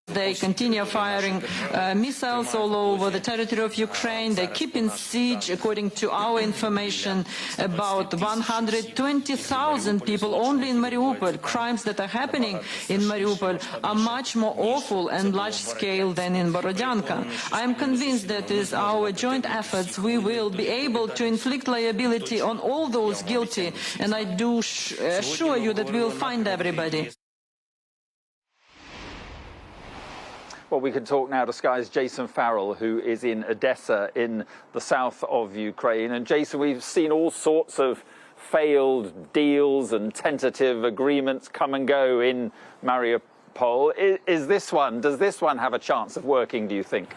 They continue firing missiles all over the territory of Ukraine. They keep in siege, according to our information, about 120,000 people only in Mariupol. Crimes that are happening in Mariupol are much more awful and large-scale than in Borodyanka. I am convinced that with our joint efforts we will be able to inflict liability on all those guilty, and I do assure you that we will find everybody. Well, we can talk now to Sky's Jason Farrell, who is in Odessa in the south of Ukraine. And Jason, we've seen all sorts of failed deals and tentative agreements come and go in Mariupol. Does this one have a chance of working, do you think?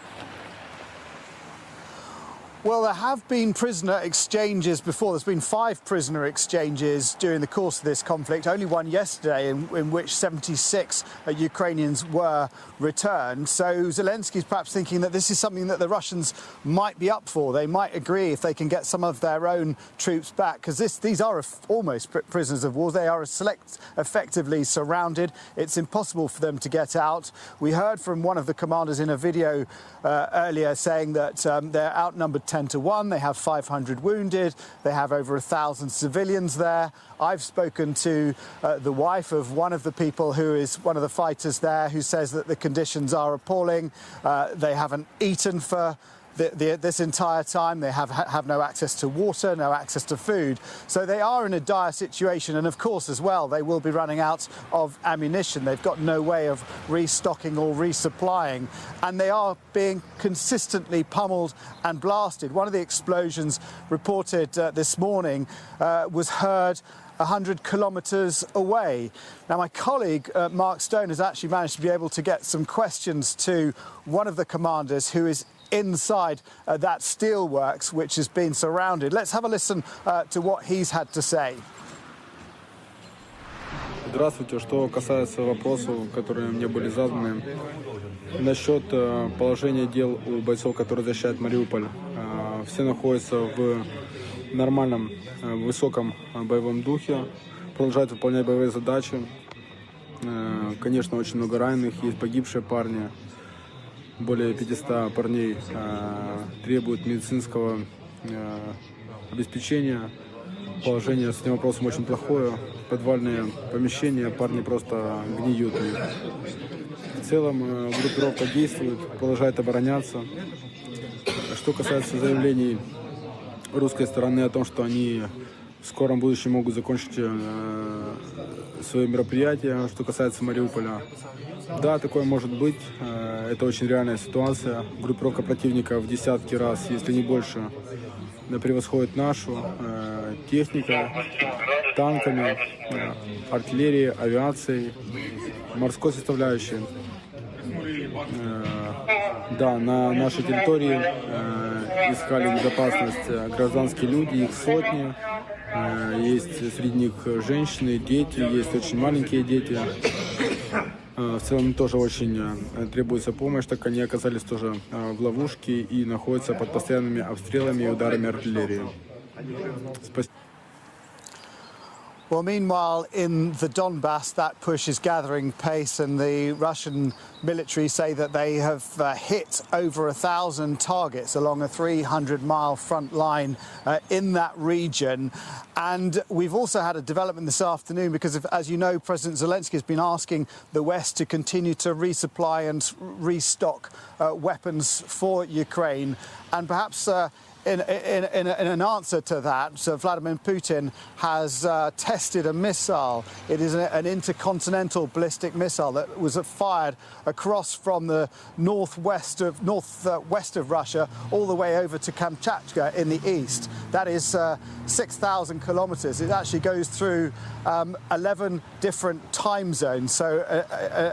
Well, there have been prisoner exchanges before. There's been 5 prisoner exchanges during the course of this conflict, only one yesterday in which 76 Ukrainians were returned. So Zelensky's perhaps thinking that this is something that the Russians might be up for. They might agree if they can get some of their own troops back, because these are almost prisoners of war. They are effectively surrounded. It's impossible for them to get out. We heard from one of the commanders in a video earlier saying that they're outnumbered 10 to 1. They have 500 wounded. They have over 1,000 civilians there. I've spoken to the wife of one of the people who is one of the fighters there, who says that the conditions are appalling. They haven't eaten for this entire time. They have no access to water, no access to food. So they are in a dire situation. And of course, as well, they will be running out of ammunition. They've got no way of restocking or resupplying. And they are being consistently pummeled and blasted. One of the explosions reported this morning was heard 100 kilometres away. Now, my colleague, Mark Stone, has actually managed to be able to get some questions to one of the commanders who is inside that steelworks which has been surrounded. Let's have a listen to what he's had to say. Здравствуйте. Что касается вопросов, которые мне были заданы насчет положения дел у бойцов, которые защищают Мариуполь, все находятся в нормальном, высоком боевом духе, продолжают выполнять боевые задачи. Конечно, очень много раненых, есть погибшие парни. Более 500 парней требуют медицинского обеспечения. Положение с этим вопросом очень плохое. Подвальные помещения, парни просто гниют. В целом группировка действует, продолжает обороняться. Что касается заявлений русской стороны о том, что они в скором будущем могут закончить свое мероприятие, что касается Мариуполя. Да, такое может быть. Это очень реальная ситуация. Группировка противника в десятки раз, если не больше, превосходит нашу. Техника, танками, артиллерией, авиацией, морской составляющей. Да, на нашей территории искали безопасность гражданские люди, их сотни. Есть среди них женщины, дети, есть очень маленькие дети. В целом тоже очень требуется помощь, так как они оказались тоже в ловушке и находятся под постоянными обстрелами и ударами артиллерии. Спасибо. Well, meanwhile, in the Donbass, that push is gathering pace, and the Russian military say that they have hit over 1,000 targets along a 300-mile front line in that region. And we've also had a development this afternoon because, as you know, President Zelenskyy has been asking the West to continue to resupply and restock weapons for Ukraine. And perhaps in an answer to that, Vladimir Putin has tested a missile. It is an intercontinental ballistic missile that was fired across from the northwest of Russia all the way over to Kamchatka in the east. That is 6,000 kilometers. It actually goes through 11 different time zones, so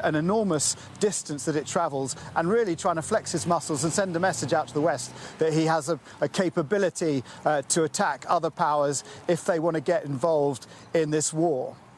an enormous distance that it travels, and really trying to flex his muscles and send a message out to the West that he has a capability to attack other powers if they want to get involved in this war.